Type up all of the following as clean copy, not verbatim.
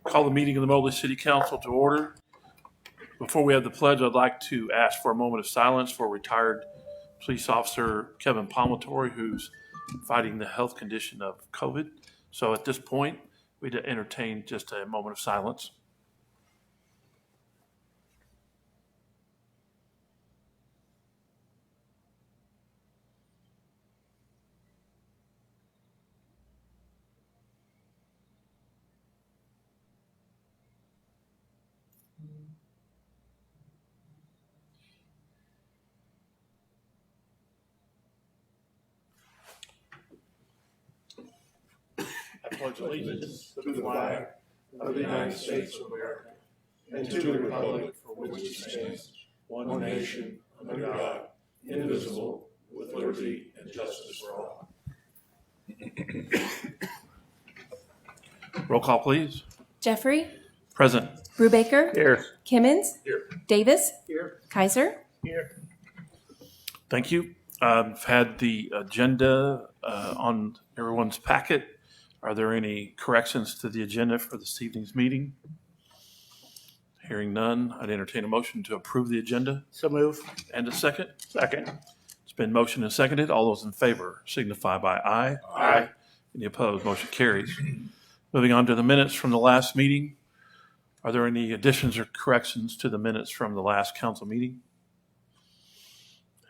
Call the meeting of the Moberly City Council to order. Before we have the pledge, I'd like to ask for a moment of silence for retired police officer Kevin Palmatory, who's fighting the health condition of COVID. So at this point, we'd entertain just a moment of silence. I pledge allegiance to the flag of the United States of America and to the republic for which it stands, one nation, under God, indivisible, with liberty and justice for all. Roll call, please. Jeffrey. Present. Brubaker. Here. Kimmons. Here. Davis. Here. Kaiser. Here. Thank you. I've had the agenda on everyone's packet. Are there any corrections to the agenda for this evening's meeting? Hearing none, I'd entertain a motion to approve the agenda. So move. And a second. Second. It's been motioned and seconded. All those in favor signify by aye. Aye. Any opposed? Motion carries. Moving on to the minutes from the last meeting. Are there any additions or corrections to the minutes from the last council meeting?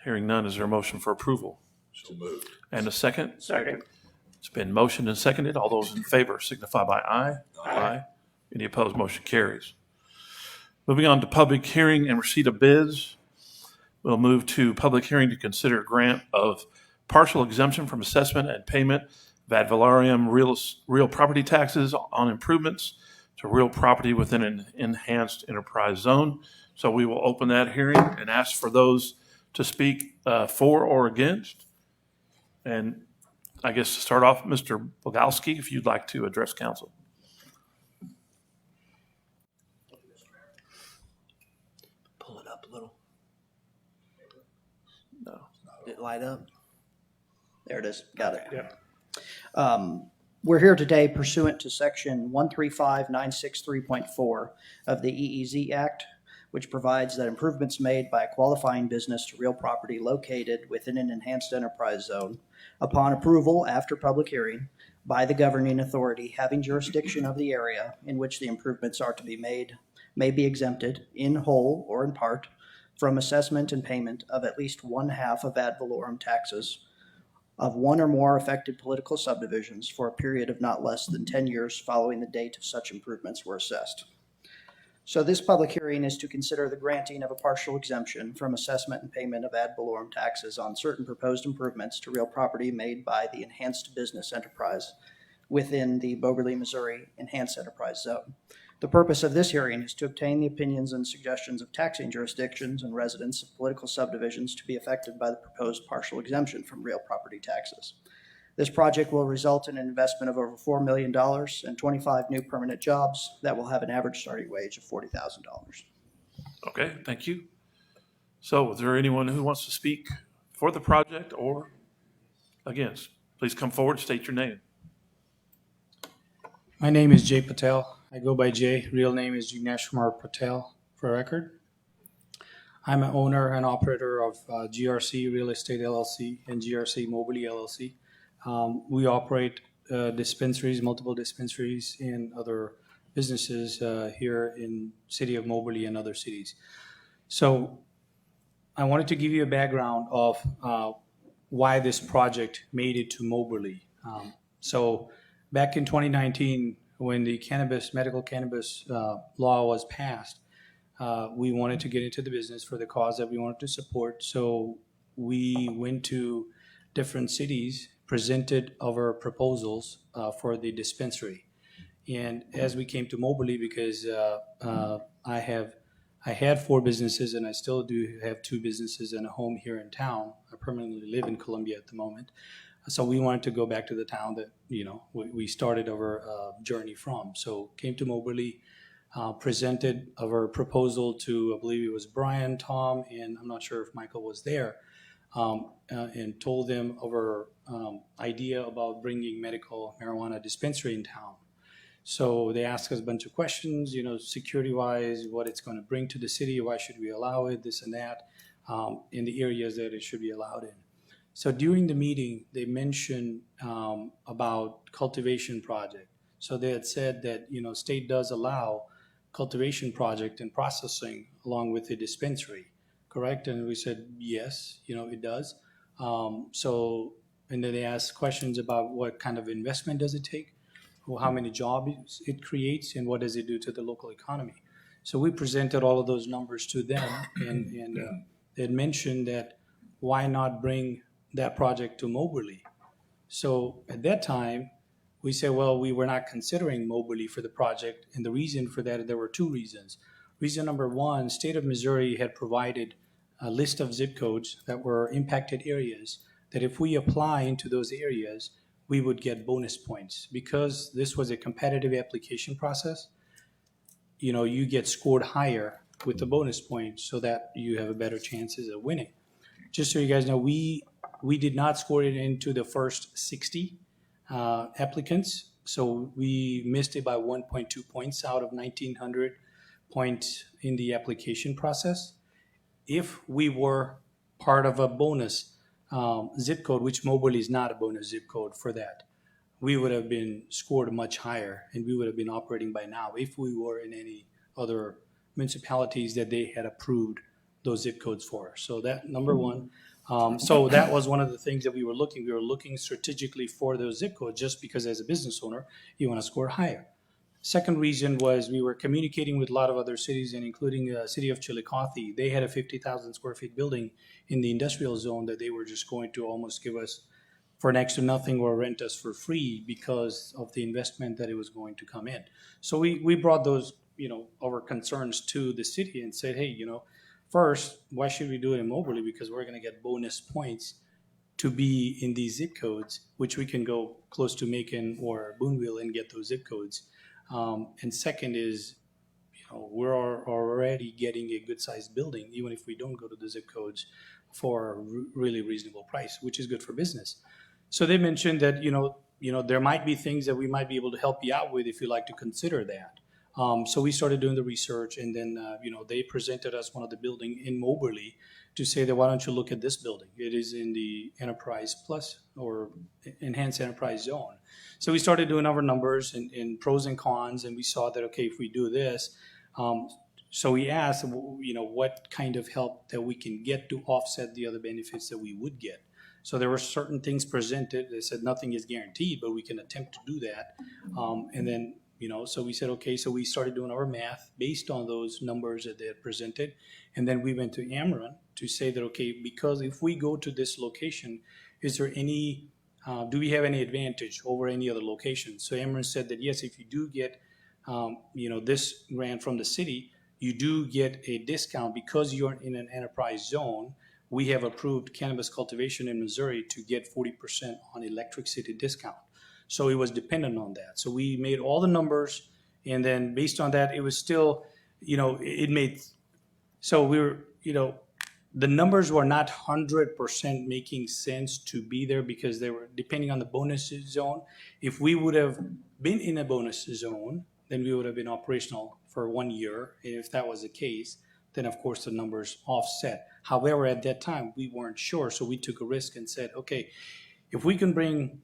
Hearing none, is there a motion for approval? So moved. And a second? Second. It's been motioned and seconded. All those in favor signify by aye. Aye. Any opposed? Motion carries. Moving on to public hearing and receipt of bids. We'll move to public hearing to consider grant of partial exemption from assessment and payment of ad valorem real property taxes on improvements to real property within an enhanced enterprise zone. So we will open that hearing and ask for those to speak for or against. And I guess to start off, Mr. Bogalski, if you'd like to address council. Pull it up a little. No. Did it light up? There it is. Got it. Yeah. We're here today pursuant to section 135963.4 of the EEZ Act, which provides that improvements made by a qualifying business to real property located within an enhanced enterprise zone, upon approval after public hearing by the governing authority having jurisdiction of the area in which the improvements are to be made, may be exempted in whole or in part from assessment and payment of at least one half of ad valorem taxes of one or more affected political subdivisions for a period of not less than 10 years following the date such improvements were assessed. So this public hearing is to consider the granting of a partial exemption from assessment and payment of ad valorem taxes on certain proposed improvements to real property made by the enhanced business enterprise within the Moberly, Missouri Enhanced Enterprise Zone. The purpose of this hearing is to obtain the opinions and suggestions of taxing jurisdictions and residents of political subdivisions to be affected by the proposed partial exemption from real property taxes. This project will result in an investment of over $4 million and 25 new permanent jobs that will have an average starting wage of $40,000. Okay, thank you. So is there anyone who wants to speak for the project or against? Please come forward, state your name. My name is Jay Patel. I go by Jay. Real name is Jignesh Kumar Patel, for record. I'm an owner and operator of GRC Real Estate LLC and GRC Moberly LLC. We operate dispensaries, multiple dispensaries and other businesses here in city of Moberly and other cities. So I wanted to give you a background of why this project made it to Moberly. So back in 2019, when the medical cannabis law was passed, we wanted to get into the business for the cause that we wanted to support. So we went to different cities, presented our proposals for the dispensary. And as we came to Moberly, because I had 4 businesses and I still do have 2 businesses and a home here in town. I permanently live in Columbia at the moment. So we wanted to go back to the town that, we started our journey from. So came to Moberly, presented our proposal to, I believe it was Brian, Tom, and I'm not sure if Michael was there, and told them our idea about bringing medical marijuana dispensary in town. So they asked us a bunch of questions, security-wise, what it's going to bring to the city, why should we allow it, this and that, in the areas that it should be allowed in. So during the meeting, they mentioned about cultivation project. So they had said that, state does allow cultivation project and processing along with the dispensary, correct? And we said, yes, it does. And then they asked questions about what kind of investment does it take, or how many jobs it creates, and what does it do to the local economy. So we presented all of those numbers to them, and they had mentioned that why not bring that project to Moberly. So at that time, we said, well, we were not considering Moberly for the project, and the reason for that, there were two reasons. Reason number one, state of Missouri had provided a list of zip codes that were impacted areas, that if we apply into those areas, we would get bonus points. Because this was a competitive application process, you get scored higher with the bonus points so that you have a better chances of winning. Just so you guys know, we did not score it into the first 60 applicants. So we missed it by 1.2 points out of 1,900 points in the application process. If we were part of a bonus zip code, which Moberly is not a bonus zip code for that, we would have been scored much higher, and we would have been operating by now if we were in any other municipalities that they had approved those zip codes for. So that, number one. So that was one of the things that we were looking. We were looking strategically for those zip codes, just because as a business owner, you want to score higher. Second reason was we were communicating with a lot of other cities, and including the city of Chillicothe. They had a 50,000 square feet building in the industrial zone that they were just going to almost give us for next to nothing or rent us for free because of the investment that it was going to come in. So we brought those, our concerns to the city and said, hey, first, why should we do it in Moberly? Because we're going to get bonus points to be in these zip codes, which we can go close to Macon or Boonville and get those zip codes. And second is, we're already getting a good sized building, even if we don't go to the zip codes, for a really reasonable price, which is good for business. So they mentioned that, there might be things that we might be able to help you out with if you'd like to consider that. So we started doing the research, and then, they presented us one of the building in Moberly to say that, why don't you look at this building? It is in the Enterprise Plus or Enhanced Enterprise Zone. So we started doing our numbers and pros and cons, and we saw that, okay, if we do this, so we asked, what kind of help that we can get to offset the other benefits that we would get. So there were certain things presented. They said nothing is guaranteed, but we can attempt to do that. And then, so we said, okay, so we started doing our math based on those numbers that they had presented. And then we went to Ameren to say that, okay, because if we go to this location, is there any, do we have any advantage over any other location? So Ameren said that, yes, if you do get, this grant from the city, you do get a discount because you're in an enterprise zone. We have approved cannabis cultivation in Missouri to get 40% on electricity discount. So it was dependent on that. So we made all the numbers, and then based on that, it was still, it made, so we were, the numbers were not 100% making sense to be there because they were depending on the bonus zone. If we would have been in a bonus zone, then we would have been operational for 1 year. And if that was the case, then of course the numbers offset. However, at that time, we weren't sure. So we took a risk and said, okay, if we can bring,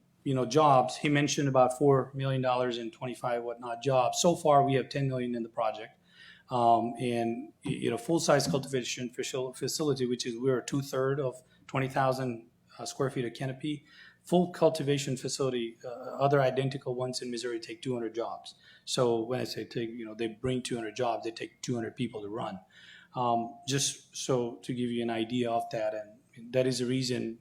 jobs, he mentioned about $4 million and 25 whatnot jobs. So far, we have 10 million in the project. And, full-size cultivation facility, which is we're 2/3 of 20,000 square feet of canopy. Full cultivation facility, other identical ones in Missouri take 200 jobs. So when I say take, they bring 200 jobs, they take 200 people to run. Just so to give you an idea of that, and that is the reason.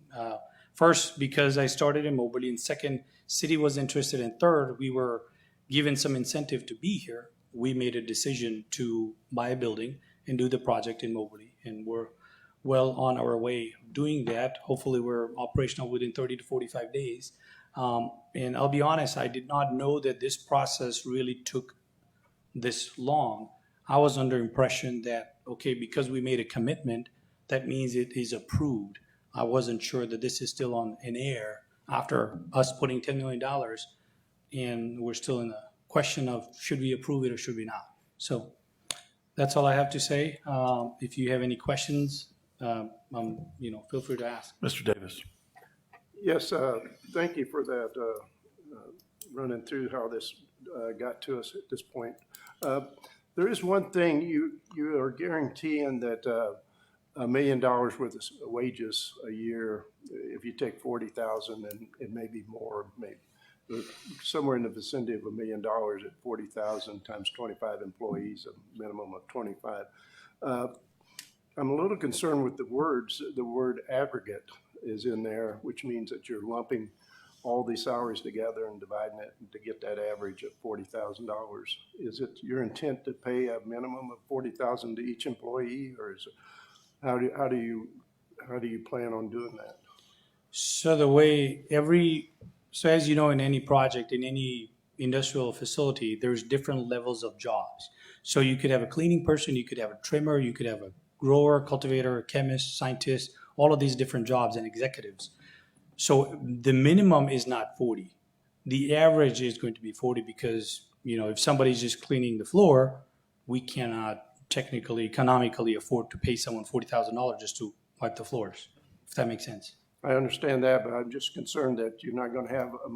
First, because I started in Moberly, and second, city was interested, and third, we were given some incentive to be here. We made a decision to buy a building and do the project in Moberly, and we're well on our way doing that. Hopefully, we're operational within 30 to 45 days. And I'll be honest, I did not know that this process really took this long. I was under impression that, okay, because we made a commitment, that means it is approved. I wasn't sure that this is still on in air after us putting $10 million, and we're still in the question of should we approve it or should we not. So that's all I have to say. If you have any questions, feel free to ask. Mr. Davis. Yes, thank you for that, running through how this got to us at this point. There is one thing, you are guaranteeing that $1 million worth of wages a year, if you take 40,000 and it may be more, maybe somewhere in the vicinity of $1 million at 40,000 times 25 employees, a minimum of 25. I'm a little concerned with the word aggregate is in there, which means that you're lumping all these salaries together and dividing it to get that average of $40,000. Is it your intent to pay a minimum of $40,000 to each employee, or is it, how do you plan on doing that? So as you know, in any project, in any industrial facility, there's different levels of jobs. So you could have a cleaning person, you could have a trimmer, you could have a grower, cultivator, chemist, scientist, all of these different jobs and executives. So the minimum is not 40. The average is going to be 40 because, if somebody's just cleaning the floor, we cannot technically, economically afford to pay someone $40,000 just to wipe the floors, if that makes sense. I understand that, but I'm just concerned that you're not going to have a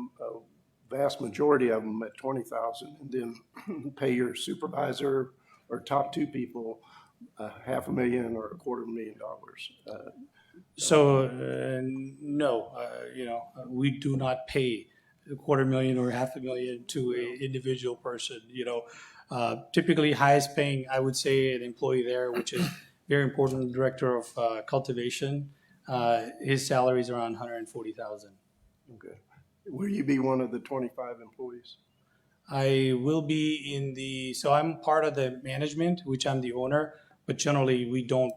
vast majority of them at 20,000 and then pay your supervisor or top two people $500,000 or $250,000. No, we do not pay $250,000 or $500,000 to an individual person. Typically highest paying, I would say, an employee there, which is very important, director of cultivation. His salary is around $140,000. Okay. Will you be one of the 25 employees? I will be so I'm part of the management, which I'm the owner, but generally we don't,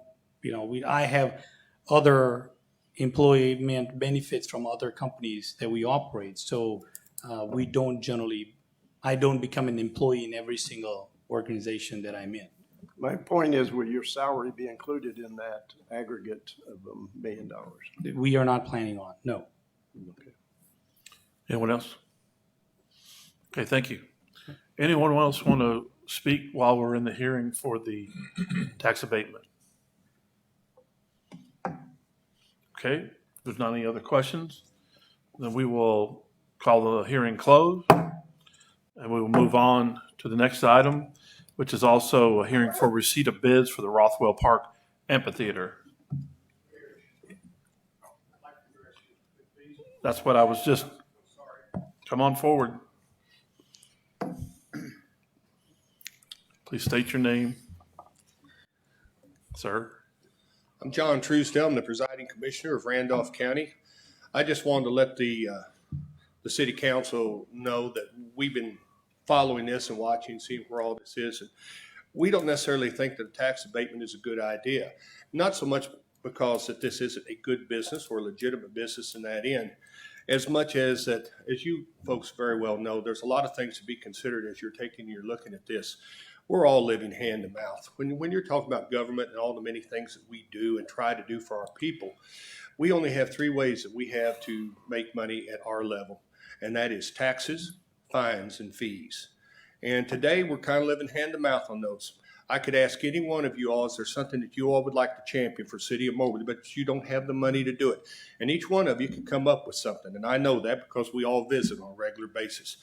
I have other employee benefits from other companies that we operate. So we don't I don't become an employee in every single organization that I'm in. My point is, will your salary be included in that aggregate of $1 million? We are not planning on, no. Okay. Anyone else? Okay, thank you. Anyone else want to speak while we're in the hearing for the tax abatement? Okay, if there's not any other questions, then we will call the hearing closed, and we will move on to the next item, which is also a hearing for receipt of bids for the Rothwell Park Amphitheater. That's what I was just, come on forward. Please state your name, sir. I'm John Truesdale. I'm the presiding commissioner of Randolph County. I just wanted to let the city council know that we've been following this and watching, seeing where all this is. And we don't necessarily think that a tax abatement is a good idea. Not so much because that this isn't a good business or a legitimate business in that end, as much as that, as you folks very well know, there's a lot of things to be considered as you're looking at this. We're all living hand to mouth. When you're talking about government and all the many things that we do and try to do for our people, we only have three ways that we have to make money at our level, and that is taxes, fines, and fees. And today we're kind of living hand to mouth on those. I could ask any one of you all, is there something that you all would like to champion for City of Moberly, but you don't have the money to do it? And each one of you can come up with something, and I know that because we all visit on a regular basis.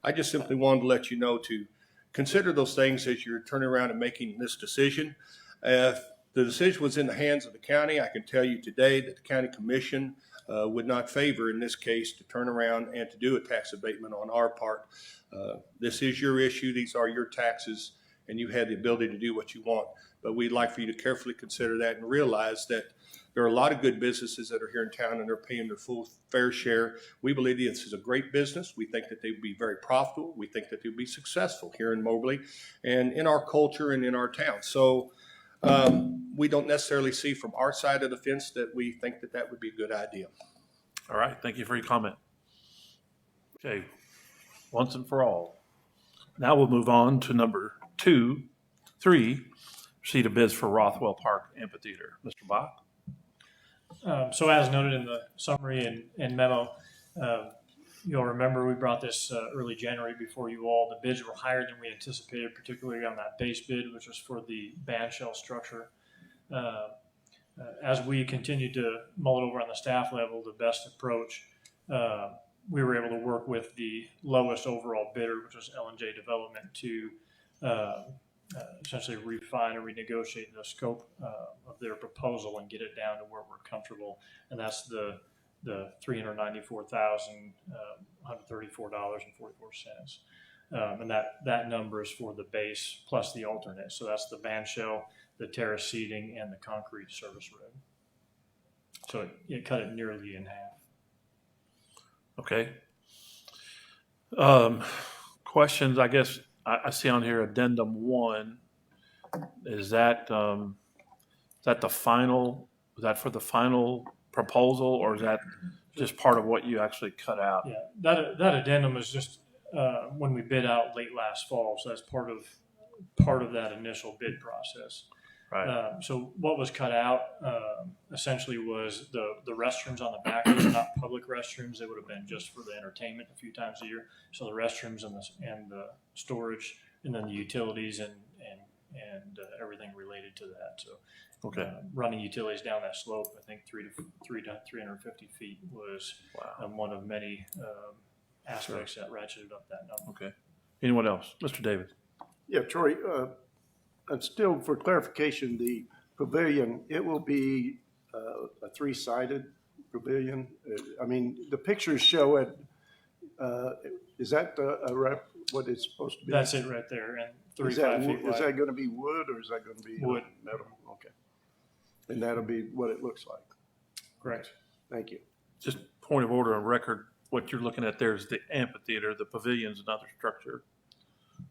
I just simply wanted to let you know to consider those things as you're turning around and making this decision. If the decision was in the hands of the county, I can tell you today that the county commission would not favor, in this case, to turn around and to do a tax abatement on our part. This is your issue. These are your taxes, and you have the ability to do what you want. But we'd like for you to carefully consider that and realize that there are a lot of good businesses that are here in town and they're paying their full fair share. We believe this is a great business. We think that they would be very profitable. We think that they would be successful here in Moberly and in our culture and in our town. So we don't necessarily see from our side of the fence that we think that that would be a good idea. All right, thank you for your comment. Okay, once and for all. Now we'll move on to number 3, receipt of bids for Rothwell Park Amphitheater. Mr. Bach? So as noted in the summary and memo, You'll remember we brought this early January before you all. The bids were higher than we anticipated, particularly on that base bid, which was for the band shell structure. As we continued to mull it over on the staff level, the best approach, we were able to work with the lowest overall bidder, which was L&J Development, to essentially refine or renegotiate the scope of their proposal and get it down to where we're comfortable. And that's the $394,134.44. And that number is for the base plus the alternate. So that's the band shell, the terrace seating, and the concrete service road. So it cut it nearly in half. Okay. Questions, I guess, I see on here addendum 1. Is that the final, is that for the final proposal, or is that just part of what you actually cut out? Yeah, that addendum is just when we bid out late last fall. So that's part of that initial bid process. Right. So what was cut out essentially was the restrooms on the back. Those are not public restrooms. They would have been just for the entertainment a few times a year. So the restrooms and the storage, and then the utilities and everything related to that. So Okay. Running utilities down that slope, I think 350 feet was one of many aspects that ratcheted up that number. Okay. Anyone else? Mr. David? Yeah, Troy, and still for clarification, the pavilion, it will be a three-sided pavilion. I mean, the pictures show it, is that what it's supposed to be? That's it right there, and Is 35 feet wide. is that gonna be wood or is that gonna be? Wood. Metal, okay. And that'll be what it looks like. Correct. Thank you. Just point of order on record, what you're looking at there is the amphitheater. The pavilion's another structure.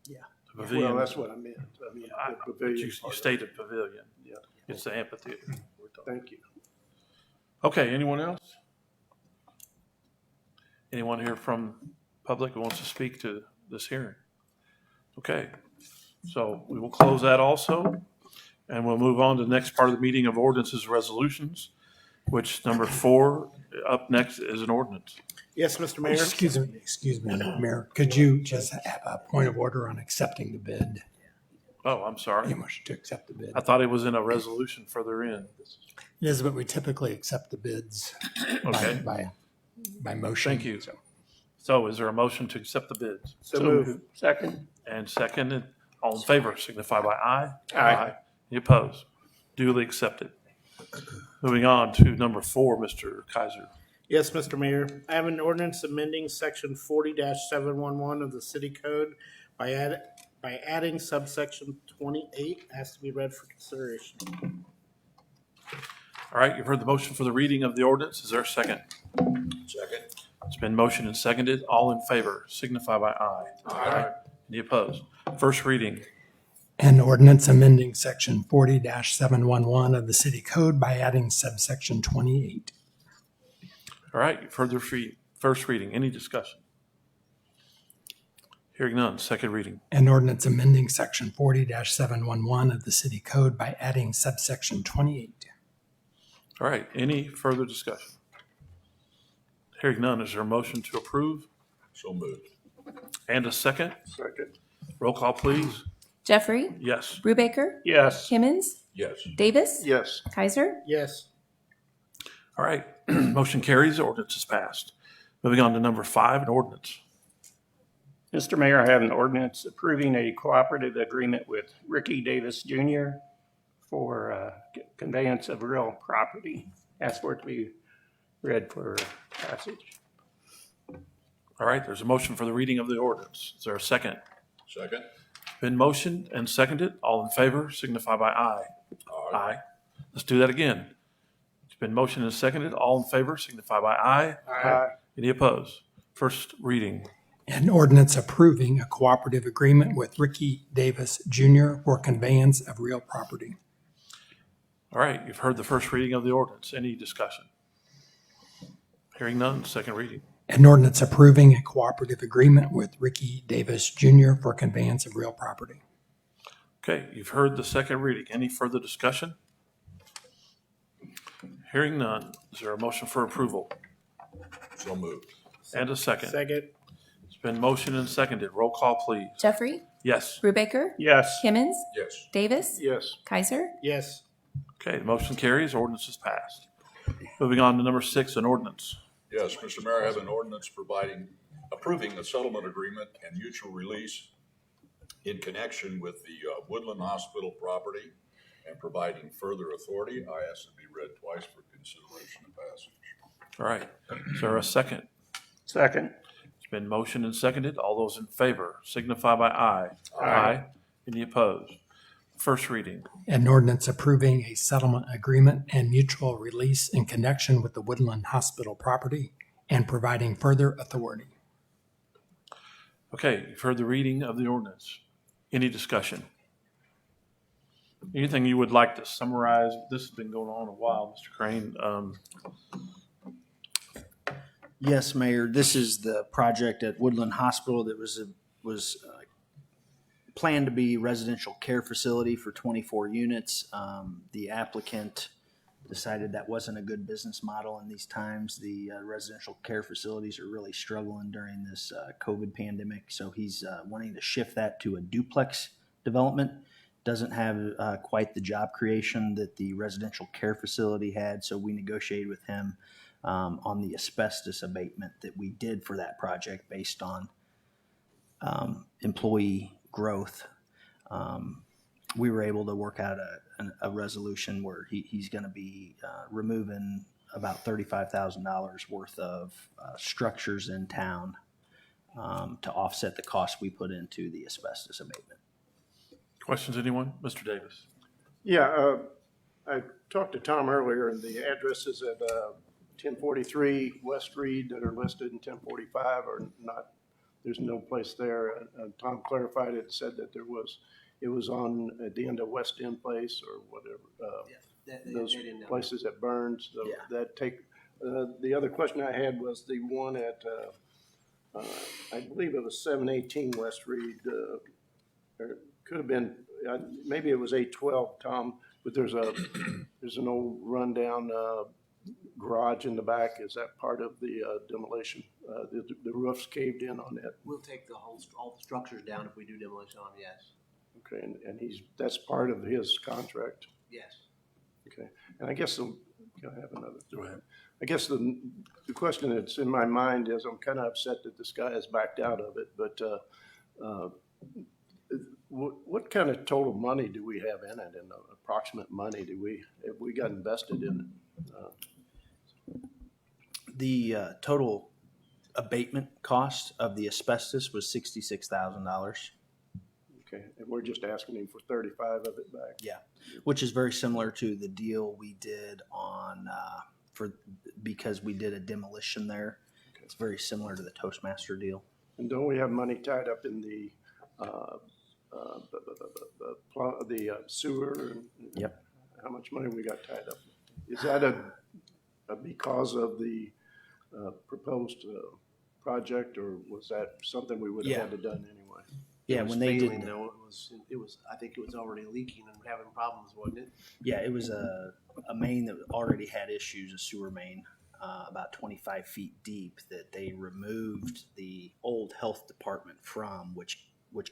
Yeah. The pavilion. Well, that's what I meant. I mean, the But pavilion. you part of it. stated pavilion. Yeah, It's the amphitheater. we're talking. thank you. Okay, anyone else? Anyone here from public who wants to speak to this hearing? Okay, so we will close that also, and we'll move on to the next part of the meeting of ordinances and resolutions, which number 4, up next is an ordinance. Yes, Mr. Mayor. Excuse me, Mayor. Could you just have a point of order on accepting the bid? Oh, I'm sorry. You motion to accept the bid. I thought it was in a resolution further in. It is, but we typically accept the bids Okay, by motion. thank you. So is there a motion to accept the bids? So move. Second. And seconded, all in favor signify by aye. Aye. Any opposed? Duly accepted. Moving on to number 4, Mr. Kaiser. Yes, Mr. Mayor. I have an ordinance amending section 40-711 of the city code by adding subsection 28. Has to be read for consideration. All right, you've heard the motion for the reading of the ordinance. Is there a second? Second. It's been motioned and seconded. All in favor signify by aye. Aye. Any opposed? First reading. An ordinance amending section 40-711 of the city code by adding subsection 28. All right, you've heard the first reading. Any discussion? Hearing none. Second reading. An ordinance amending section 40-711 of the city code by adding subsection 28. All right, any further discussion? Hearing none. Is there a motion to approve? So moved. And a second? Second. Roll call, please. Jeffrey, Yes. Brubaker, Yes. Kimmons, Yes. Davis, Yes. Kaiser. Yes. All right, motion carries. Ordinance is passed. Moving on to number 5, an ordinance. Mr. Mayor, I have an ordinance approving a cooperative agreement with Ricky Davis Jr. for conveyance of real property. Ask for it to be read for passage. All right, there's a motion for the reading of the ordinance. Is there a second? Second. Been motioned and seconded. All in favor signify by aye. Aye. Let's do that again. It's been motioned and seconded. All in favor signify by aye. Aye. Any opposed? First reading. An ordinance approving a cooperative agreement with Ricky Davis Jr. for conveyance of real property. All right, you've heard the first reading of the ordinance. Any discussion? Hearing none, second reading. An ordinance approving a cooperative agreement with Ricky Davis Jr. for conveyance of real property. Okay, you've heard the second reading. Any further discussion? Hearing none, is there a motion for approval? So moved. And a second. Second. It's been motioned and seconded. Roll call, please. Jeffrey, Yes. Brubaker, Yes. Kimmons, Yes. Davis, Yes. Kaiser, Yes. Okay, the motion carries. Ordinance is passed. Moving on to number 6, an ordinance. Yes, Mr. Mayor, I have an ordinance approving a settlement agreement and mutual release in connection with the Woodland Hospital property and providing further authority. I ask it be read twice for consideration and passage. All right. Is there a second? Second. It's been motioned and seconded. All those in favor signify by aye. Aye. Any opposed? First reading. An ordinance approving a settlement agreement and mutual release in connection with the Woodland Hospital property and providing further authority. Okay, you've heard the reading of the ordinance. Any discussion? Anything you would like to summarize? This has been going on a while, Mr. Crane. Yes, Mayor, this is the project at Woodland Hospital that was planned to be residential care facility for 24 units. The applicant decided that wasn't a good business model in these times. The residential care facilities are really struggling during this COVID pandemic, so he's wanting to shift that to a duplex development. Doesn't have quite the job creation that the residential care facility had, so we negotiated with him on the asbestos abatement that we did for that project based on employee growth. We were able to work out a resolution where he's going to be removing about $35,000 worth of structures in town to offset the cost we put into the asbestos abatement. Questions, anyone? Mr. Davis. Yeah, I talked to Tom earlier, and the addresses at 1043 West Reed that are listed in 1045 are not, there's no place there. Tom clarified it, said that it was on at the end of West End Place or whatever. Those places that Burns. So that take. The other question I had was the one at, I believe it was 718 West Reed. Or could have been, maybe it was 812, Tom. But there's an old rundown garage in the back. Is that part of the demolition? The roof's caved in on that. We'll take all the structures down if we do demolition on, yes. Okay, and that's part of his contract. Yes. Okay, and I guess can I have another? Go ahead. I guess the question that's in my mind is I'm kind of upset that this guy has backed out of it, but what kind of total money do we have in it, and approximate money have we got invested in it? The total abatement cost of the asbestos was $66,000. Okay, and we're just asking him for 35 of it back. Yeah, which is very similar to the deal we did on because we did a demolition there. Okay. It's very similar to the Toastmaster deal. And don't we have money tied up in the sewer? Yep. How much money we got tied up? Is that because of the proposed project, or was that something we would have had to done anyway? Yeah, when they did, though, it was. I think it was already leaking and having problems, wasn't it? Yeah, it was a main that already had issues, a sewer main, about 25 feet deep, that they removed the old health department from, which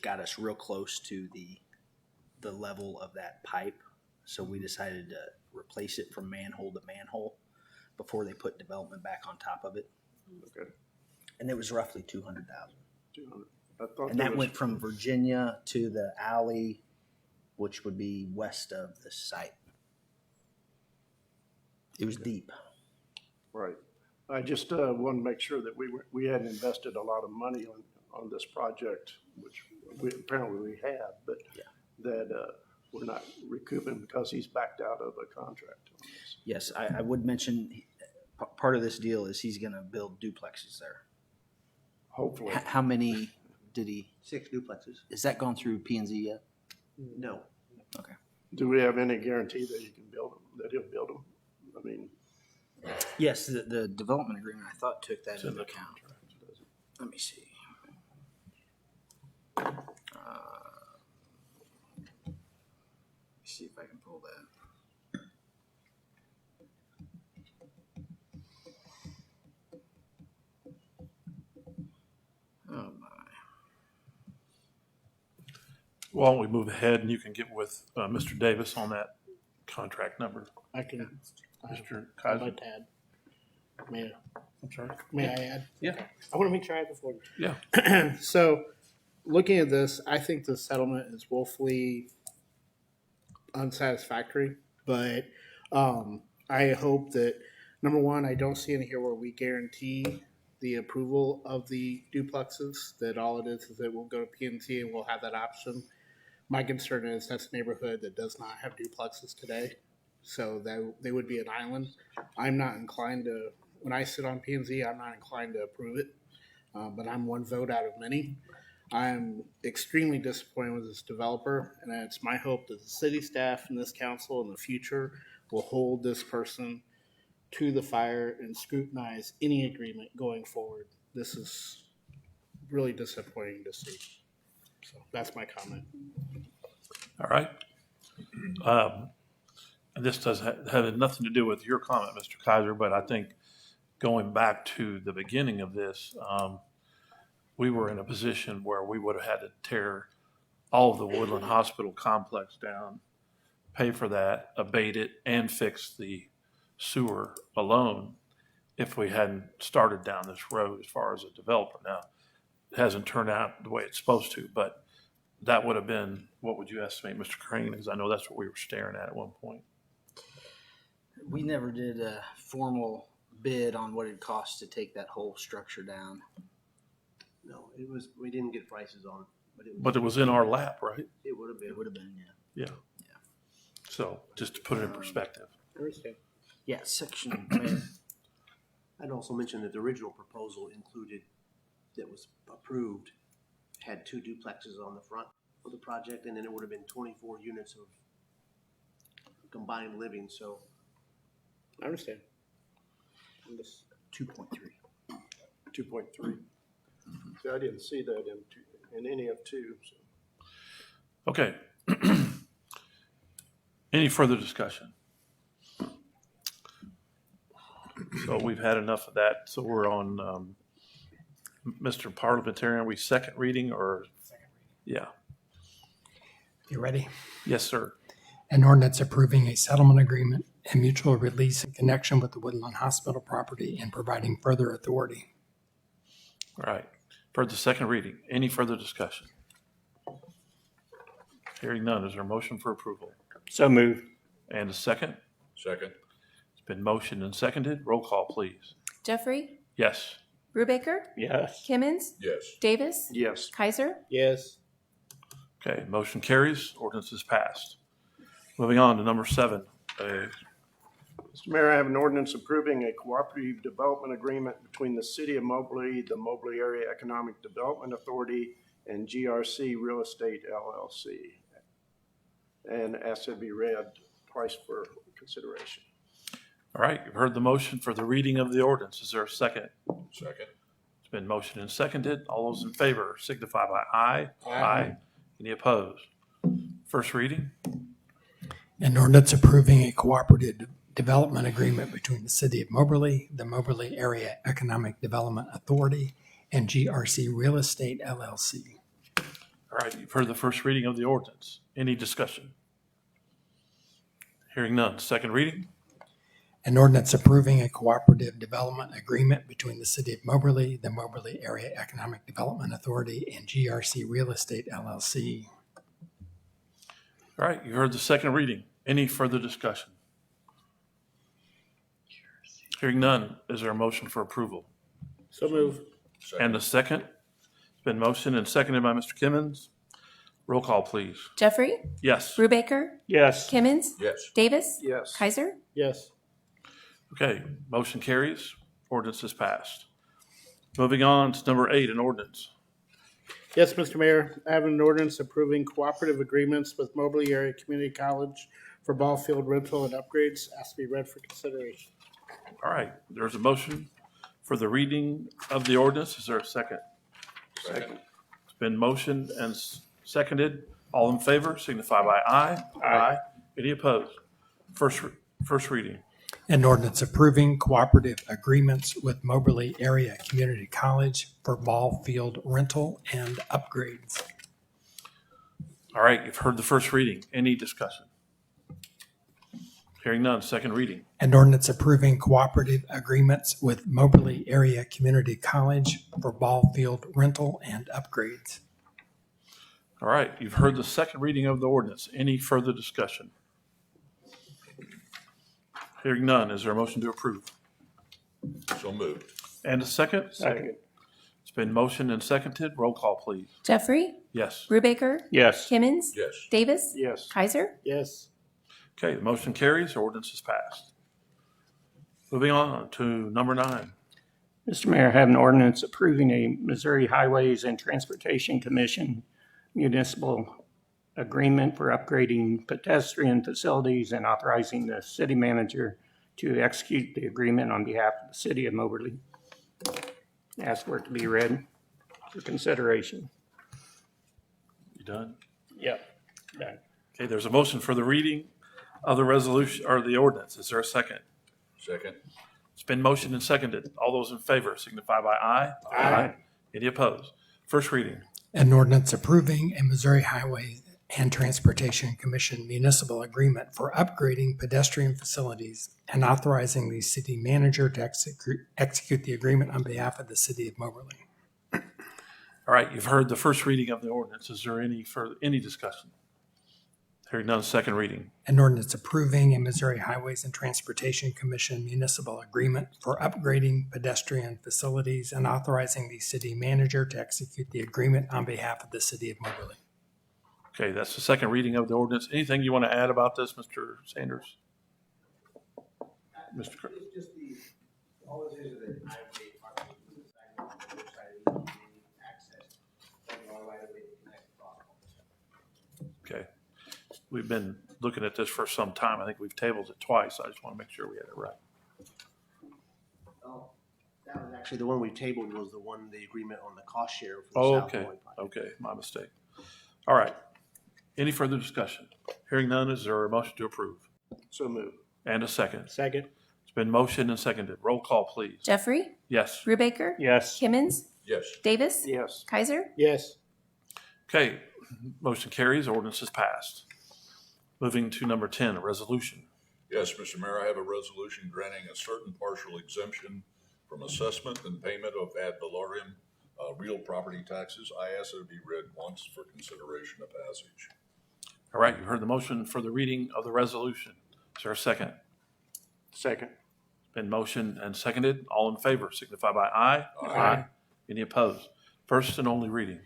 got us real close to the level of that pipe. So we decided to replace it from manhole to manhole before they put development back on top of it. Okay. And it was roughly $200,000. 200. And that went from Virginia to the alley, which would be west of the site. It was deep. Right. I just want to make sure that we hadn't invested a lot of money on this project, which apparently we have, but that we're not recouping because he's backed out of a contract on this. Yes, I would mention part of this deal is he's going to build duplexes there. Hopefully. How many did he? 6 duplexes. Is that gone through P&Z yet? No. Okay. Do we have any guarantee that he can build them, that he'll build them? I mean. Yes, the development agreement, I thought, took that into account. Let me see. Let me see if I can pull that. Why don't we move ahead and you can get with Mr. Davis on that contract number. I can, Mr. I'd Kaiser? like to add. May, I'm sorry? may I add? Yeah. Okay. I want to make sure I have before. Yeah. So, looking at this, I think the settlement is woefully unsatisfactory, but I hope that, number one, I don't see in here where we guarantee the approval of the duplexes, that all it is that we'll go to P&Z and we'll have that option. My concern is that's a neighborhood that does not have duplexes today, so that they would be an island. I'm not inclined to, when I sit on P&Z, I'm not inclined to approve it, but I'm one vote out of many. I'm extremely disappointed with this developer, and it's my hope that the city staff and this council in the future will hold this person to the fire and scrutinize any agreement going forward. This is really disappointing to see. So that's my comment. All right. And this does have nothing to do with your comment, Mr. Kaiser, but I think going back to the beginning of this, we were in a position where we would have had to tear all of the Woodland Hospital complex down, pay for that, abate it, and fix the sewer alone if we hadn't started down this road as far as a developer. Now, it hasn't turned out the way it's supposed to, but that would have been, what would you estimate, Mr. Crane? Because I know that's what we were staring at one point. We never did a formal bid on what it cost to take that whole structure down. No, it was, we didn't get prices on it, But it was in our lap, right? it would have been. It would have been, yeah. Yeah. So just to put it in perspective. I understand. Yeah, section, I'd also mention that the original proposal included, that was approved, had 2 duplexes on the front of the project, and then it would have been 24 units of combined living, so. I understand. I'm just- 2.3. 2.3. See, I didn't see that in any of 2. So. Okay. Any further discussion? So we've had enough of that. So we're on Mr. Parliamentarian. Are we second reading or? Yeah. You ready? Yes, sir. An ordinance approving a settlement agreement and mutual release in connection with the Woodland Hospital property and providing further authority. All right. For the second reading, any further discussion? Hearing none, is there a motion for approval? So moved. And a second? Second. It's been motioned and seconded. Roll call, please. Jeffrey, Yes. Brubaker, Yes. Kimmons, Yes. Davis, Yes. Kaiser. Yes. Okay, motion carries. Ordinance is passed. Moving on to number 7. Mr. Mayor, I have an ordinance approving a cooperative development agreement between the City of Moberly, the Moberly Area Economic Development Authority, and GRC Real Estate LLC. And ask it be read twice for consideration. All right, you've heard the motion for the reading of the ordinance. Is there a second? Second. It's been motioned and seconded. All those in favor signify by aye. Aye. Any opposed? First reading? An ordinance approving a cooperative development agreement between the City of Moberly, the Moberly Area Economic Development Authority, and GRC Real Estate LLC. All right, you've heard the first reading of the ordinance. Any discussion? Hearing none. Second reading? An ordinance approving a cooperative development agreement between the City of Moberly, the Moberly Area Economic Development Authority, and GRC Real Estate LLC. All right, you heard the second reading. Any further discussion? Hearing none, is there a motion for approval? So move. Second. And a second? It's been motioned and seconded by Mr. Kimmons. Roll call, please. Jeffrey, Yes. Brubaker, Yes. Kimmons, Yes. Davis, Yes. Kaiser. Yes. Okay, motion carries. Ordinance is passed. Moving on to number 8, an ordinance. Yes, Mr. Mayor, I have an ordinance approving cooperative agreements with Moberly Area Community College for ball field rental and upgrades. Asked to be read for consideration. All right, there's a motion for the reading of the ordinance. Is there a second? Second. It's been motioned and seconded. All in favor signify by aye. Aye. Any opposed? First reading. An ordinance approving cooperative agreements with Moberly Area Community College for ball field rental and upgrades. All right, you've heard the first reading. Any discussion? Hearing none, second reading. An ordinance approving cooperative agreements with Moberly Area Community College for ball field rental and upgrades. All right, you've heard the second reading of the ordinance. Any further discussion? Hearing none, is there a motion to approve? So moved. And a second? Second. It's been motioned and seconded. Roll call, please. Jeffrey, Yes. Brubaker, Yes. Kimmons, Yes. Davis, Yes. Kaiser. Yes. Okay, the motion carries. Ordinance is passed. Moving on to number 9. Mr. Mayor, I have an ordinance approving a Missouri Highways and Transportation Commission municipal agreement for upgrading pedestrian facilities and authorizing the city manager to execute the agreement on behalf of the city of Moberly. Ask for it to be read for consideration. You done? Yep. Done. Okay, there's a motion for the reading of the resolution or the ordinance. Is there a second? Second. It's been motioned and seconded. All those in favor signify by aye. Aye. Any opposed? First reading. An ordinance approving a Missouri Highway and Transportation Commission municipal agreement for upgrading pedestrian facilities and authorizing the city manager to execute the agreement on behalf of the city of Moberly. All right, you've heard the first reading of the ordinance. Is there any discussion? Hearing none, second reading. An ordinance approving a Missouri Highways and Transportation Commission municipal agreement for upgrading pedestrian facilities and authorizing the city manager to execute the agreement on behalf of the city of Moberly. Okay, that's the second reading of the ordinance. Anything you want to add about this, Mr. Sanders? Mr. Cr- It's just all it is that I made parking to the sidewalk on the other side of the access, all right away to connect across. Okay. We've been looking at this for some time. I think we've tabled it twice. I just want to make sure we had it right. Oh, that was actually the one we tabled was the agreement on the cost share for the Oh, South okay. Point project. Okay, my mistake. All right. Any further discussion? Hearing none, is there a motion to approve? So moved. And a second. Second. It's been motioned and seconded. Roll call, please. Jeffrey, Yes. Brubaker, Yes. Kimmons, Yes. Davis, Yes. Kaiser. Yes. Okay, motion carries. Ordinance is passed. Moving to number 10, a resolution. Yes, Mr. Mayor, I have a resolution granting a certain partial exemption from assessment and payment of ad valorem real property taxes. I ask that it be read once for consideration of passage. All right, you've heard the motion for the reading of the resolution. Is there a second? Second. Been motioned and seconded. All in favor signify by aye. Aye. Any opposed? First and only reading.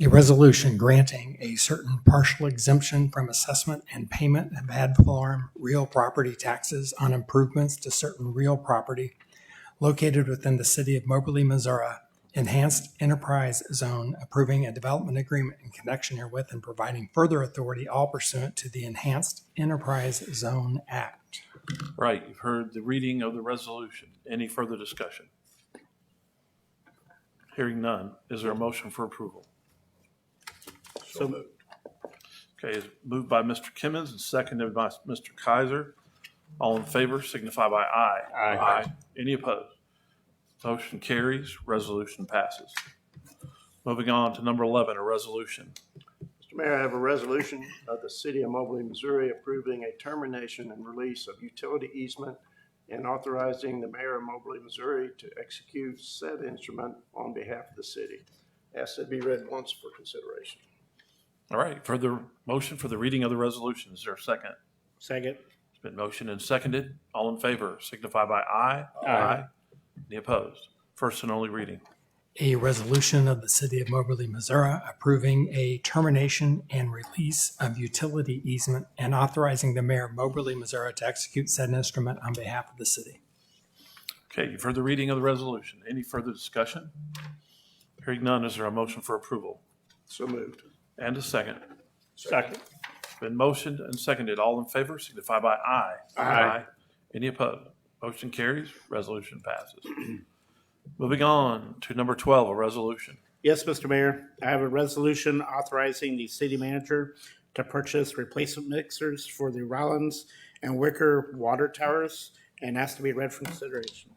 A resolution granting a certain partial exemption from assessment and payment of ad valorem real property taxes on improvements to certain real property located within the city of Moberly, Missouri, Enhanced Enterprise Zone, approving a development agreement in connection herewith and providing further authority, all pursuant to the Enhanced Enterprise Zone Act. Right, you've heard the reading of the resolution. Any further discussion? Hearing none, is there a motion for approval? So moved. Okay, it's moved by Mr. Kimmons and seconded by Mr. Kaiser. All in favor signify by aye. Aye. Any opposed? Motion carries, resolution passes. Moving on to number 11, a resolution. Mr. Mayor, I have a resolution of the city of Moberly, Missouri approving a termination and release of utility easement and authorizing the mayor of Moberly, Missouri to execute said instrument on behalf of the city. Ask that it be read once for consideration. All right, further motion for the reading of the resolution. Is there a second? Second. It's been motioned and seconded. All in favor signify by aye. Aye. Any opposed? First and only reading. A resolution of the city of Moberly, Missouri, approving a termination and release of utility easement and authorizing the mayor of Moberly, Missouri to execute said instrument on behalf of the city. Okay, you've heard the reading of the resolution. Any further discussion? Hearing none, is there a motion for approval? So moved. And a second. Second. Been motioned and seconded. All in favor signify by aye. Aye. Any opposed? Motion carries. Resolution passes. Moving on to number 12, a resolution. Yes, Mr. Mayor, I have a resolution authorizing the city manager to purchase replacement mixers for the Rollins and Wicker water towers and asked to be read for consideration.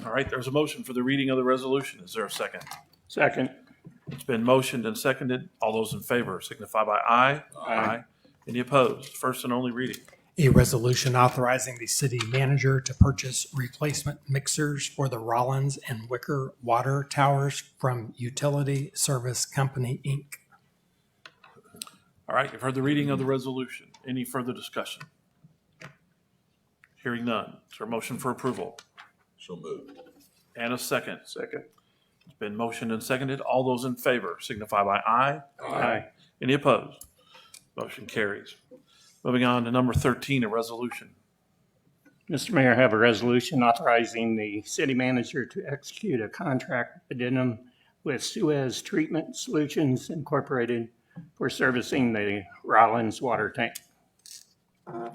All right, there's a motion for the reading of the resolution. Is there a second? Second. It's been motioned and seconded. All those in favor signify by aye. Aye. Any opposed? First and only reading. A resolution authorizing the city manager to purchase replacement mixers for the Rollins and Wicker water towers from Utility Service Company, Inc. All right, you've heard the reading of the resolution. Any further discussion? Hearing none. Is there a motion for approval? So moved. And a second. Second. It's been motioned and seconded. All those in favor signify by aye. Aye. Any opposed? Motion carries. Moving on to number 13, a resolution. Mr. Mayor, I have a resolution authorizing the city manager to execute a contract addendum with Suez Treatment Solutions Incorporated for servicing the Rollins water tank.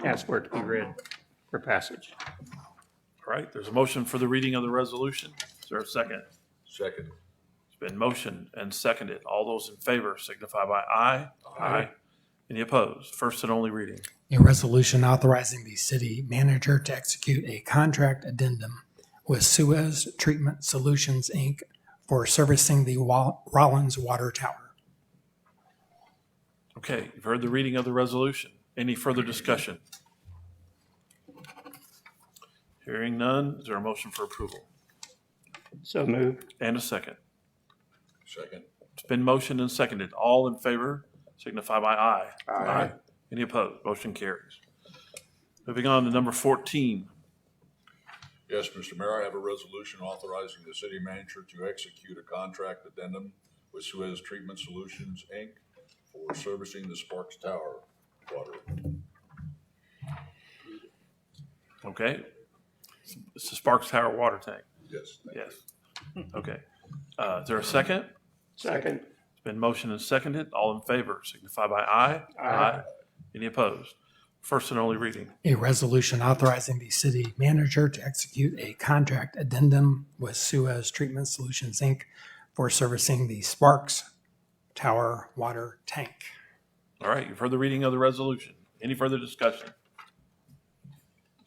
Ask for it to be read for passage. All right, there's a motion for the reading of the resolution. Is there a second? Second. It's been motioned and seconded. All those in favor signify by aye. Aye. Any opposed? First and only reading. A resolution authorizing the city manager to execute a contract addendum with Suez Treatment Solutions, Inc. for servicing the Rollins water tower. Okay, you've heard the reading of the resolution. Any further discussion? Hearing none, is there a motion for approval? So moved. And a second. Second. It's been motioned and seconded. All in favor signify by aye. Aye. Any opposed? Motion carries. Moving on to number 14. Yes, Mr. Mayor, I have a resolution authorizing the city manager to execute a contract addendum with Suez Treatment Solutions, Inc. for servicing the Sparks Tower water. Okay. It's the Sparks Tower water tank. Yes. thank you. Yes. Okay. Is there a second? Second. It's been motioned and seconded. All in favor signify by aye. Aye. Any opposed? First and only reading. A resolution authorizing the city manager to execute a contract addendum with Suez Treatment Solutions, Inc. for servicing the Sparks Tower water tank. All right, you've heard the reading of the resolution. Any further discussion?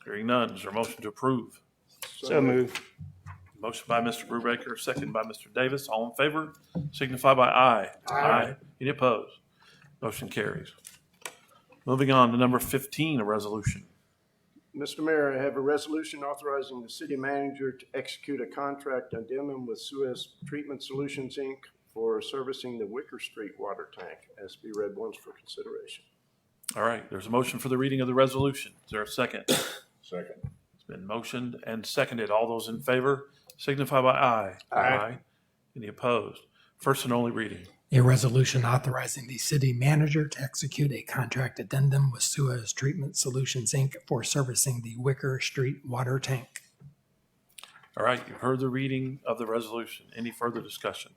Hearing none, is there a motion to approve? So moved. Motion by Mr. Brubaker, second by Mr. Davis. All in favor signify by aye. Aye. Any opposed? Motion carries. Moving on to number 15, a resolution. Mr. Mayor, I have a resolution authorizing the city manager to execute a contract addendum with Suez Treatment Solutions, Inc. for servicing the Wicker Street water tank, as to be read once for consideration. All right, there's a motion for the reading of the resolution. Is there a second? Second. It's been motioned and seconded. All those in favor signify by aye. Aye. Any opposed? First and only reading. A resolution authorizing the city manager to execute a contract addendum with Suez Treatment Solutions, Inc. for servicing the Wicker Street water tank. All right, you've heard the reading of the resolution. Any further discussion?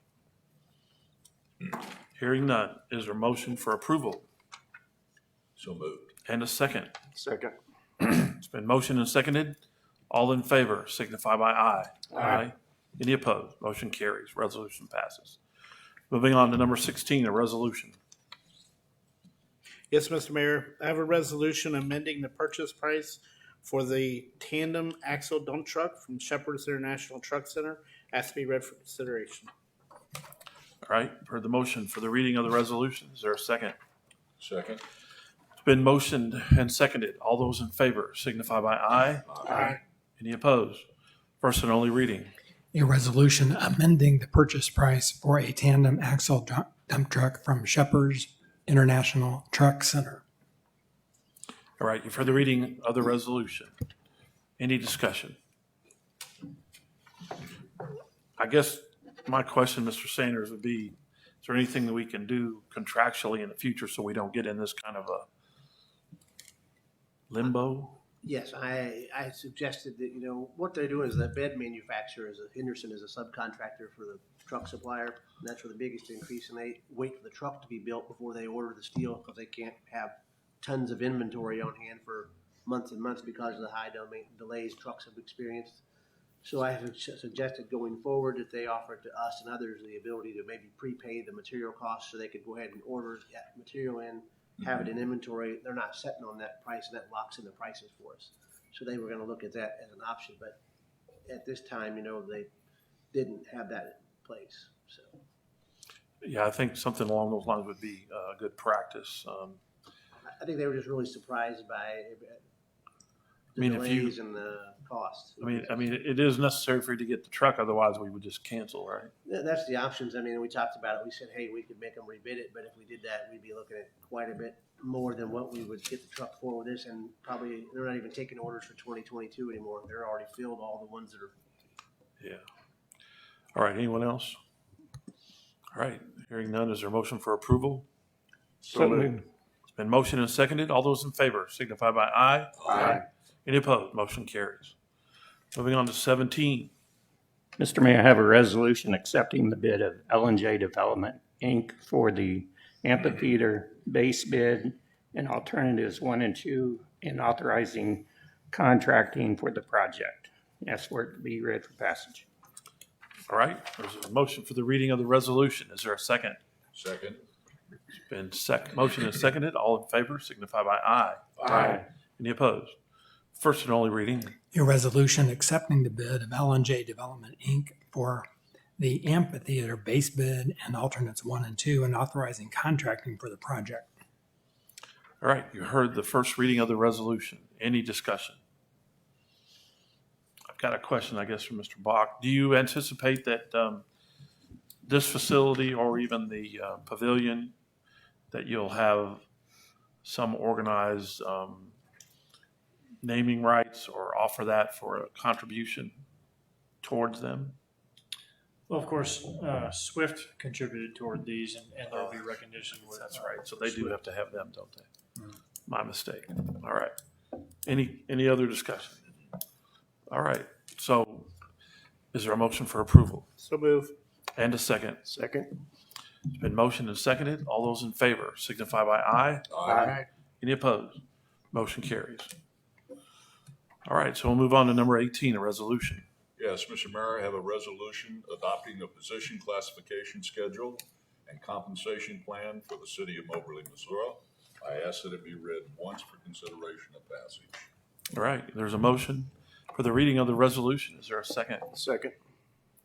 Hearing none, is there a motion for approval? So moved. And a second. Second. It's been motioned and seconded. All in favor signify by aye. Aye. Any opposed? Motion carries. Resolution passes. Moving on to number 16, a resolution. Yes, Mr. Mayor, I have a resolution amending the purchase price for the tandem axle dump truck from Shepherd's International Truck Center. Has to be read for consideration. All right, you've heard the motion for the reading of the resolution. Is there a second? Second. It's been motioned and seconded. All those in favor signify by aye. Aye. Any opposed? First and only reading. A resolution amending the purchase price for a tandem axle dump truck from Shepherd's International Truck Center. All right, you've heard the reading of the resolution. Any discussion? I guess my question, Mr. Sanders, would be, is there anything that we can do contractually in the future so we don't get in this kind of a limbo? Yes, I suggested that, what they're doing is the bed manufacturer, Henderson is a subcontractor for the truck supplier. And that's where the biggest increase, and they wait for the truck to be built before they order the steel because they can't have tons of inventory on hand for months and months because of the high delays trucks have experienced. So I have suggested going forward that they offer to us and others the ability to maybe prepay the material costs so they could go ahead and order that material in, have it in inventory. They're not setting on that price, and that locks in the prices for us. So they were going to look at that as an option, but at this time, they didn't have that in place. So Yeah, I think something along those lines would be good practice. I think they were just really surprised by the mean, if you- delays and the costs. I mean, it is necessary for you to get the truck, otherwise we would just cancel, right? That's the options. I mean, we talked about it. We said, hey, we could make them rebid it, but if we did that, we'd be looking at quite a bit more than what we would get the truck for with this. And probably they're not even taking orders for 2022 anymore. They're already filled all the ones that are. Yeah. All right, anyone else? All right, hearing none, is there a motion for approval? So moved. It's been motioned and seconded. All those in favor signify by aye. Aye. Any opposed? Motion carries. Moving on to 17. Mr. Mayor, I have a resolution accepting the bid of L&J Development, Inc. for the amphitheater base bid and alternatives 1 and 2, and authorizing contracting for the project. Ask for it to be read for passage. All right, there's a motion for the reading of the resolution. Is there a second? Second. It's been motion and seconded. All in favor signify by aye. Aye. Any opposed? First and only reading. A resolution accepting the bid of L&J Development, Inc. for the amphitheater base bid and alternates 1 and 2 and authorizing contracting for the project. All right, you heard the first reading of the resolution. Any discussion? I've got a question, I guess, from Mr. Bach. Do you anticipate that this facility or even the pavilion, that you'll have some organized naming rights or offer that for a contribution towards them? Well, of course, Swift contributed toward these, and there'll be recognition with. That's right. So they do have to have them, don't they? My mistake. All right. Any other discussion? All right. So is there a motion for approval? So move. And a second? Second. It's been motioned and seconded. All those in favor signify by aye. Aye. Any opposed? Motion carries. All right, so we'll move on to number 18, a resolution. Yes, Mr. Mayor, I have a resolution adopting a position classification schedule and compensation plan for the city of Moberly, Missouri. I ask that it be read once for consideration of passage. All right, there's a motion for the reading of the resolution. Is there a second? Second.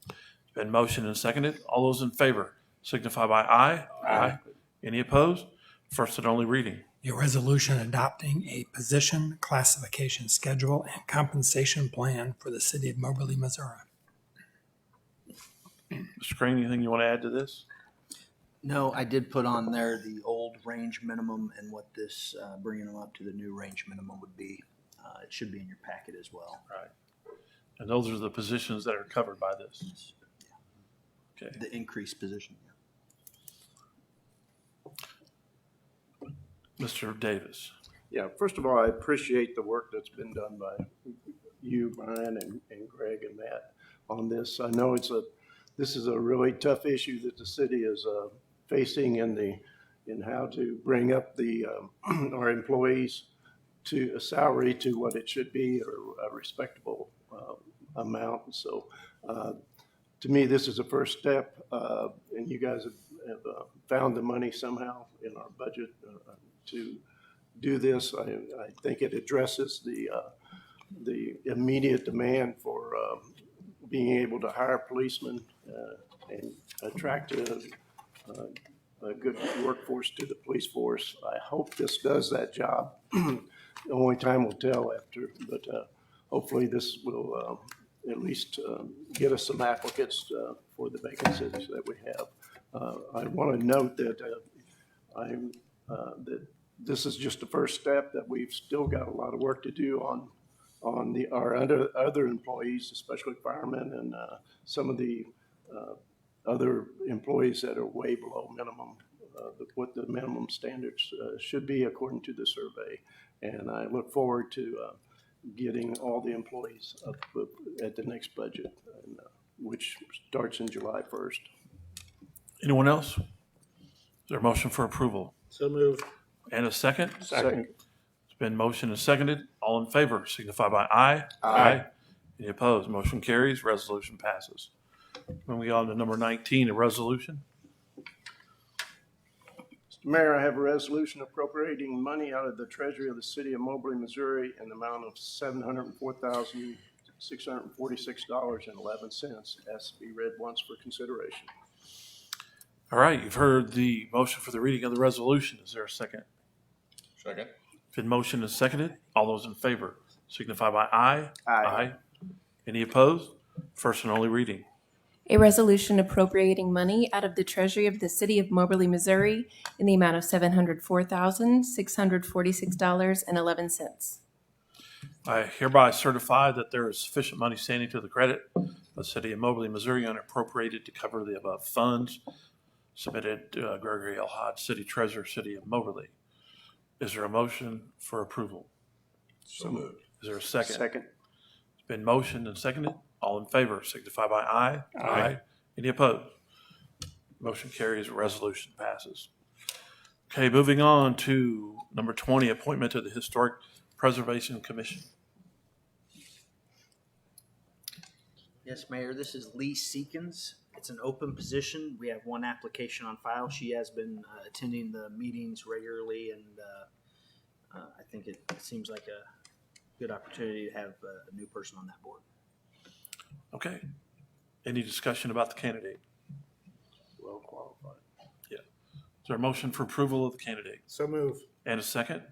It's been motioned and seconded. All those in favor signify by aye. Aye. Any opposed? First and only reading. A resolution adopting a position classification schedule and compensation plan for the city of Moberly, Missouri. Mr. Crane, anything you want to add to this? No, I did put on there the old range minimum and what this, bringing them up to the new range minimum would be. It should be in your packet as well. Right. And those are the positions that are covered by this. Okay. The increased position. Mr. Davis. Yeah, first of all, I appreciate the work that's been done by you, Brian, and Greg and Matt on this. I know this is a really tough issue that the city is facing in how to bring up our employees to a salary to what it should be, or a respectable amount. So to me, this is a first step, and you guys have found the money somehow in our budget to do this. I think it addresses the immediate demand for being able to hire policemen and attract a good workforce to the police force. I hope this does that job. Only time will tell after, but hopefully this will at least get us some applicants for the vacancies that we have. I want to note that that this is just the first step, that we've still got a lot of work to do on our other employees, especially firemen and some of the other employees that are way below minimum, what the minimum standards should be according to the survey. And I look forward to getting all the employees up at the next budget, which starts in July 1st. Anyone else? Is there a motion for approval? So moved. And a second? Second. It's been motioned and seconded. All in favor signify by aye. Aye. Any opposed? Motion carries. Resolution passes. Moving on to number 19, a resolution. Mr. Mayor, I have a resolution appropriating money out of the treasury of the city of Moberly, Missouri in the amount of $704,646.11. Has to be read once for consideration. All right, you've heard the motion for the reading of the resolution. Is there a second? Second. Been motioned and seconded. All those in favor signify by aye. Aye. Any opposed? First and only reading. A resolution appropriating money out of the Treasury of the City of Moberly, Missouri in the amount of $704,646.11. I hereby certify that there is sufficient money standing to the credit of the City of Moberly, Missouri, unappropriated to cover the above funds submitted to Gregory L. Hodge, City Treasurer, City of Moberly. Is there a motion for approval? So moved. Is there a second? Second. It's been motioned and seconded. All in favor signify by aye. Aye. Any opposed? Motion carries. Resolution passes. Okay, moving on to number 20, appointment to the Historic Preservation Commission. Yes, Mayor, this is Lee Seekins. It's an open position. We have one application on file. She has been attending the meetings regularly, and I think it seems like a good opportunity to have a new person on that board. Okay. Any discussion about the candidate? Well qualified. Yeah. Is there a motion for approval of the candidate? So move. And a second?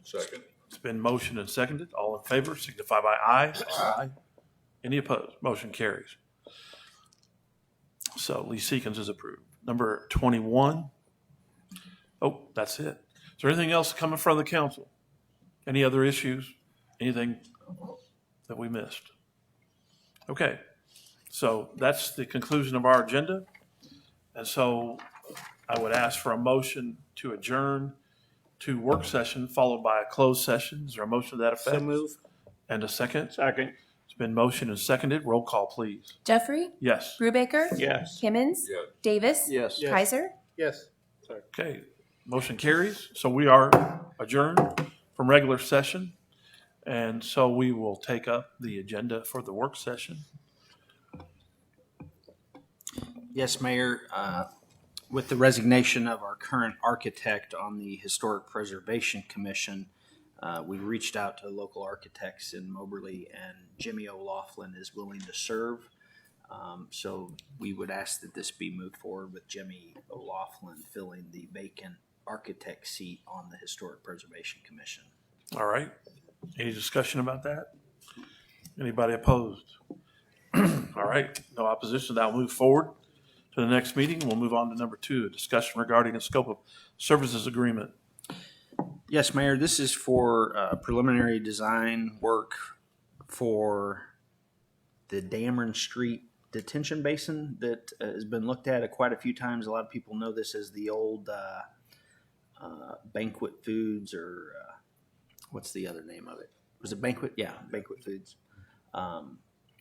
Second. It's been motioned and seconded. All in favor signify by aye. Aye. Any opposed? Motion carries. So Lee Seekins is approved. Number 21. Oh, that's it. Is there anything else coming from the council? Any other issues? Anything that we missed? Okay. So that's the conclusion of our agenda. And so I would ask for a motion to adjourn to work session followed by a closed session. Is there a motion to that effect? So move. And a second? Second. It's been motioned and seconded. Roll call, please. Jeffrey? Yes. Brubaker? Yes. Kimmons? Yes. Davis? Yes. Yes. Kaiser? Yes. Okay. Motion carries. So we are adjourned from regular session. And so we will take up the agenda for the work session. Yes, Mayor. With the resignation of our current architect on the Historic Preservation Commission, we reached out to local architects in Moberly, and Jimmy O'Laughlin is willing to serve. So we would ask that this be moved forward with Jimmy O'Laughlin filling the vacant architect seat on the Historic Preservation Commission. All right. Any discussion about that? Anybody opposed? All right. No opposition. That will move forward to the next meeting. We'll move on to number 2, a discussion regarding a scope of services agreement. Yes, Mayor, this is for preliminary design work for the Dameron Street detention basin that has been looked at quite a few times. A lot of people know this as the old Banquet Foods, or what's the other name of it? Was it Banquet? Yeah, Banquet Foods.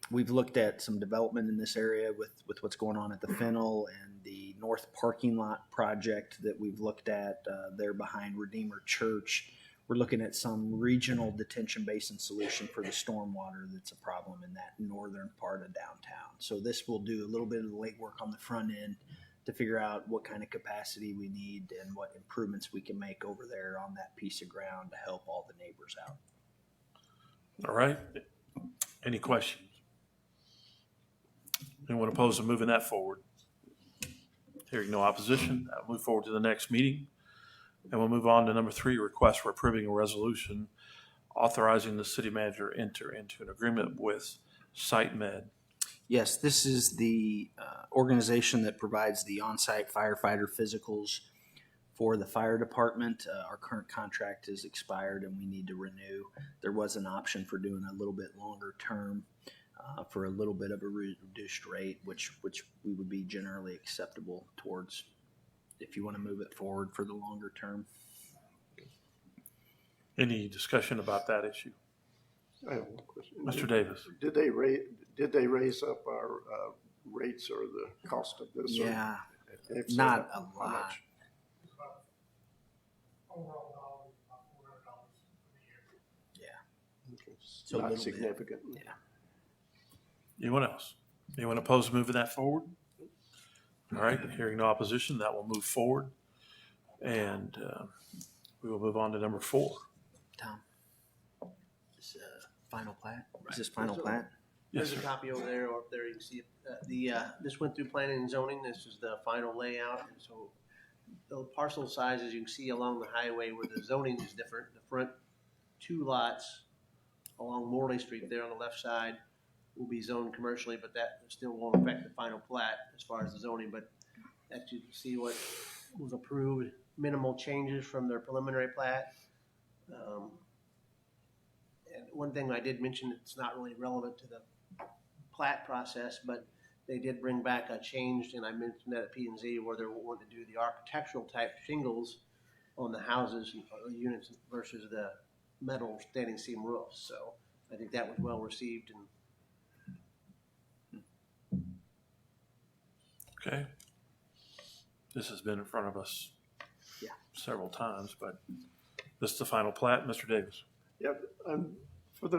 We've looked at some development in this area with what's going on at the Fennel and the North Parking Lot project that we've looked at there behind Redeemer Church. We're looking at some regional detention basin solution for the stormwater that's a problem in that northern part of downtown. So this will do a little bit of the legwork on the front end to figure out what kind of capacity we need and what improvements we can make over there on that piece of ground to help all the neighbors out. All right. Any questions? Anyone opposed to moving that forward? Hearing no opposition, I'll move forward to the next meeting. And we'll move on to number 3, request for approving a resolution authorizing the city manager enter into an agreement with SiteMed. Yes, this is the organization that provides the on-site firefighter physicals for the fire department. Our current contract is expired and we need to renew. There was an option for doing a little bit longer term for a little bit of a reduced rate, which we would be generally acceptable towards if you want to move it forward for the longer term. Any discussion about that issue? I have one question. Mr. Davis? Did they raise up our rates or the cost of this? or Yeah, if so, not a how lot. much? Yeah. Okay. So a Not little bit. significant. Yeah. Anyone else? Anyone opposed to moving that forward? All right, hearing no opposition, that will move forward. And we will move on to number 4. Tom, is final plat? Is this final plat? There's a sir. copy over there, or up there, you can see it. This went through planning and zoning. This is the final layout. And so the parcel sizes you can see along the highway where the zoning is different. The front two lots along Morley Street there on the left side will be zoned commercially, but that still won't affect the final plat as far as the zoning. But that you can see what was approved, minimal changes from their preliminary plat. And one thing I did mention, it's not really relevant to the plat process, but they did bring back a change, and I mentioned that at P&Z, where they're wanting to do the architectural type shingles on the houses and units versus the metal standing seam roofs. So I think that was well received. And Okay. This has been in front of us several times, but this is the final plat. Mr. Davis. Yep, for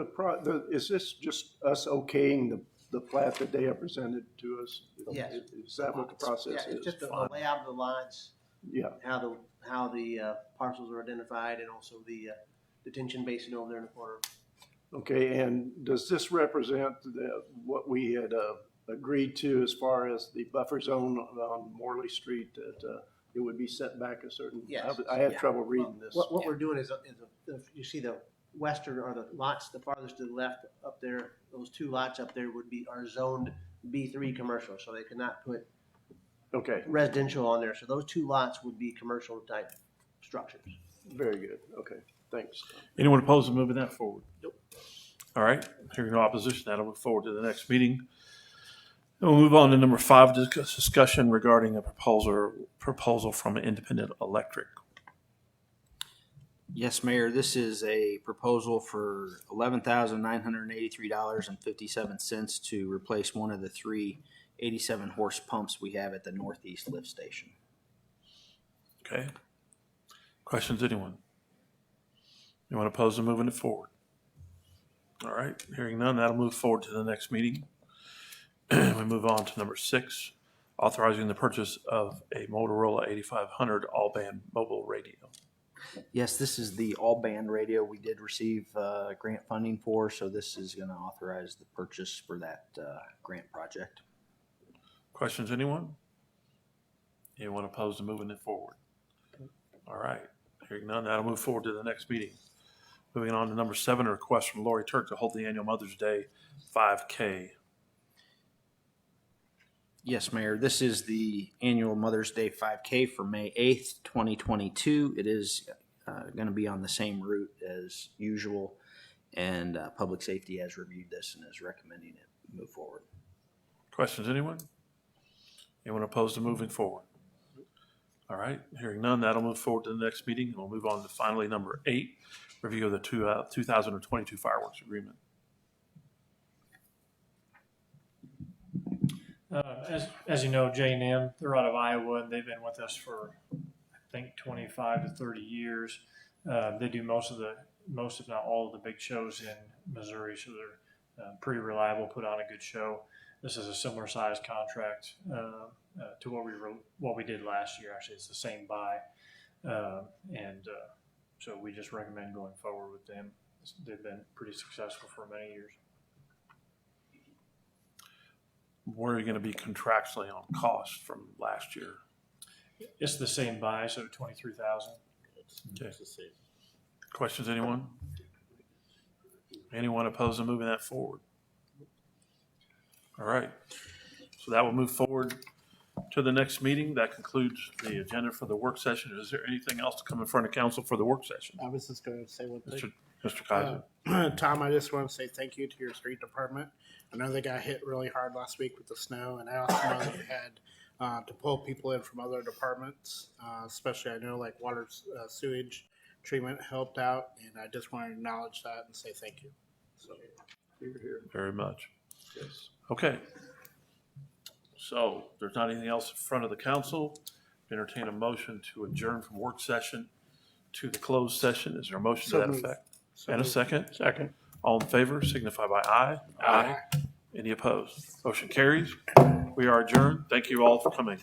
is this just us okaying the plat that they have presented to us? Yes. Is that what the process yeah, is? it's just the layout of the lots, Yeah, how the parcels are identified, and also the detention basin over there in the corner. okay, and does this represent what we had agreed to as far as the buffer zone on Morley Street, that it would be set back a certain? Yes. I had trouble reading this. What we're doing is you see the western, or the lots the farthest to the left up there, those two lots up there are zoned B3 commercial, so they cannot put Okay, residential on there. So those two lots would be commercial type structures. very good. Okay, thanks. Anyone opposed to moving that forward? Nope. All right. Hearing no opposition, that'll move forward to the next meeting. And we'll move on to number 5, discussion regarding a proposal from Independent Electric. Yes, Mayor, this is a proposal for $11,983.57 to replace one of the 3 87 horse pumps we have at the Northeast Lift Station. Okay. Questions, anyone? Anyone opposed to moving it forward? All right. Hearing none, that'll move forward to the next meeting. We move on to number 6, authorizing the purchase of a Motorola 8500 all-band mobile radio. Yes, this is the all-band radio we did receive grant funding for, so this is going to authorize the purchase for that grant project. Questions, anyone? Anyone opposed to moving it forward? All right. Hearing none, that'll move forward to the next meeting. Moving on to number 7, a request from Lori Turk to hold the annual Mother's Day 5K. Yes, Mayor, this is the annual Mother's Day 5K for May 8th, 2022. It is going to be on the same route as usual, and Public Safety has reviewed this and is recommending it move forward. Questions, anyone? Anyone opposed to moving forward? All right, hearing none, that'll move forward to the next meeting, and we'll move on to finally number 8, review of the 2022 fireworks agreement. As you know, J&M, they're out of Iowa, and they've been with us for, I think, 25 to 30 years. They do most, if not all, of the big shows in Missouri, so they're pretty reliable, put on a good show. This is a similar size contract to what we did last year. Actually, it's the same buy, so we just recommend going forward with them. They've been pretty successful for many years. Where are you going to be contractually on cost from last year? It's the same buy, so $23,000. Okay. Questions, anyone? Anyone opposed to moving that forward? All right. So that will move forward to the next meeting. That concludes the agenda for the work session. Is there anything else to come in front of council for the work session? I was just going to say one thing. Mr. Kaiser. Tom, I just want to say thank you to your street department. I know they got hit really hard last week with the snow, and I also know that you had to pull people in from other departments, especially I know like water, sewage treatment helped out, and I just want to acknowledge that and say thank you. So, Here. Very much. Yes. Okay. So if there's not anything else in front of the council, entertain a motion to adjourn from work session to the closed session. Is there a motion to that effect? And a second? Second. All in favor signify by aye. Aye. Any opposed? Motion carries. We are adjourned. Thank you all for coming.